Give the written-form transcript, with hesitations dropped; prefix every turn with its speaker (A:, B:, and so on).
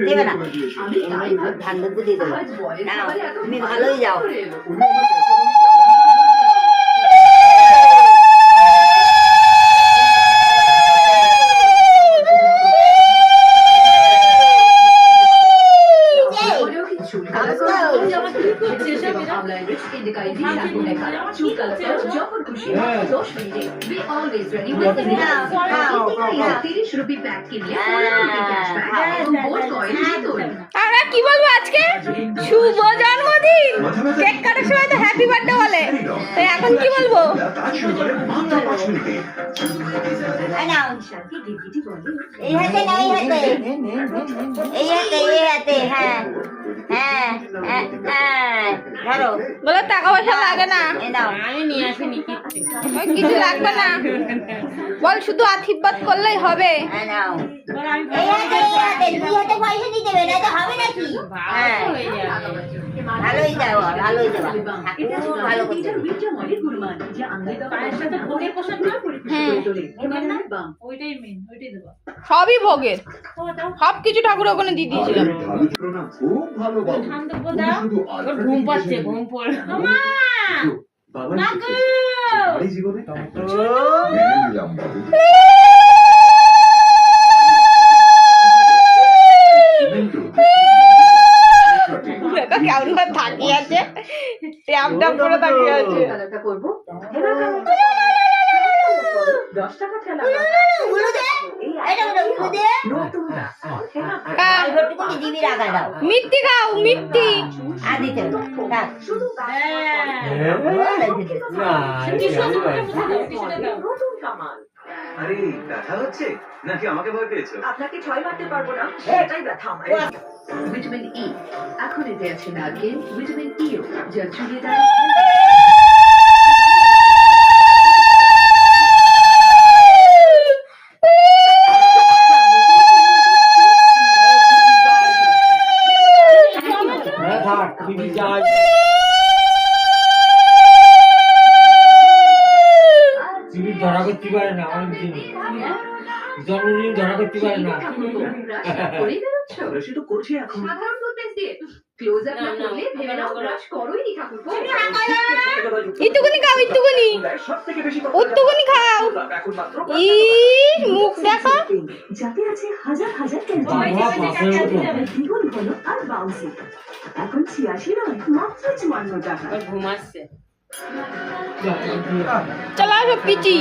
A: দেবে না, ধান দুধ দিয়ে দেবো। তুমি ভালোই যাও।
B: আমরা কি বলবো আজকে? শুভ জন্মদিন। কেক কাটার সময় তো হ্যাপি বার্থডে বলে, তো এখন কি বলবো?
A: এই হাতে না, এই হাতে, এই হাতে, এই হাতে। হ্যাঁ হ্যাঁ হ্যাঁ, ধরো।
B: বলো টাকা পয়সা লাগে না,
C: আমি নিয়ে আসিনি
B: কিছু লাগবে না, বল শুধু আশীর্বাদ করলেই হবে।
A: হ্যাঁ নাও, এই হাতে, এই হাতে, দুই হাতে পয়সা দিতে হবে, না তো হবে নাকি? হ্যাঁ, ভালোই যাও, ভালোই যাও, ভালো করতে।
B: সবই ভোগের, সবকিছু ঠাকুর ওখানে দিয়ে দিয়েছিলাম।
C: ঘুম পাচ্ছে, ঘুম পড়ে
B: কেমন করে তাকিয়ে আছে, ট্যাপ ট্যাপ করে তাকিয়ে আছে। মিথ্যি খাও, মিথ্যি
A: আর দিতে হবে।
D: আরে ব্যথা হচ্ছে নাকি আমাকে ভয় পেয়েছো?
E: আপনাকে 6 মারতে পারবো না, সেটাই ব্যথা আমার। ভিটামিন ই এখন এতে আছে নারকেল, ভিটামিন ই যা চুলে দেয়।
F: ধরা করতে পারে না, অনেক দিন জন্মদিন ধরা করতে পারে না।
D: সে তো করছে এখন।
E: সাধারণ টুথপেস্ট দিয়ে ক্লোজ আপ না করলে ভেবে নাও ব্রাশ করোই নি ঠাকুরপো।
B: ইটুকুনি খাও, ইটুকুনি,
D: সবথেকে বেশি
B: উত্তুকুনি খাও।
D: এখন মাত্র
B: ই মুখ দেখো,
E: যাতে আছে হাজার হাজার ক্যালোরি, দ্বিগুণ ঘন আর বাউন্সি। এখন 86 নয়, মাত্র 54 টাকা।
C: ঘুমাচ্ছে।
B: চলো আসো পিচি।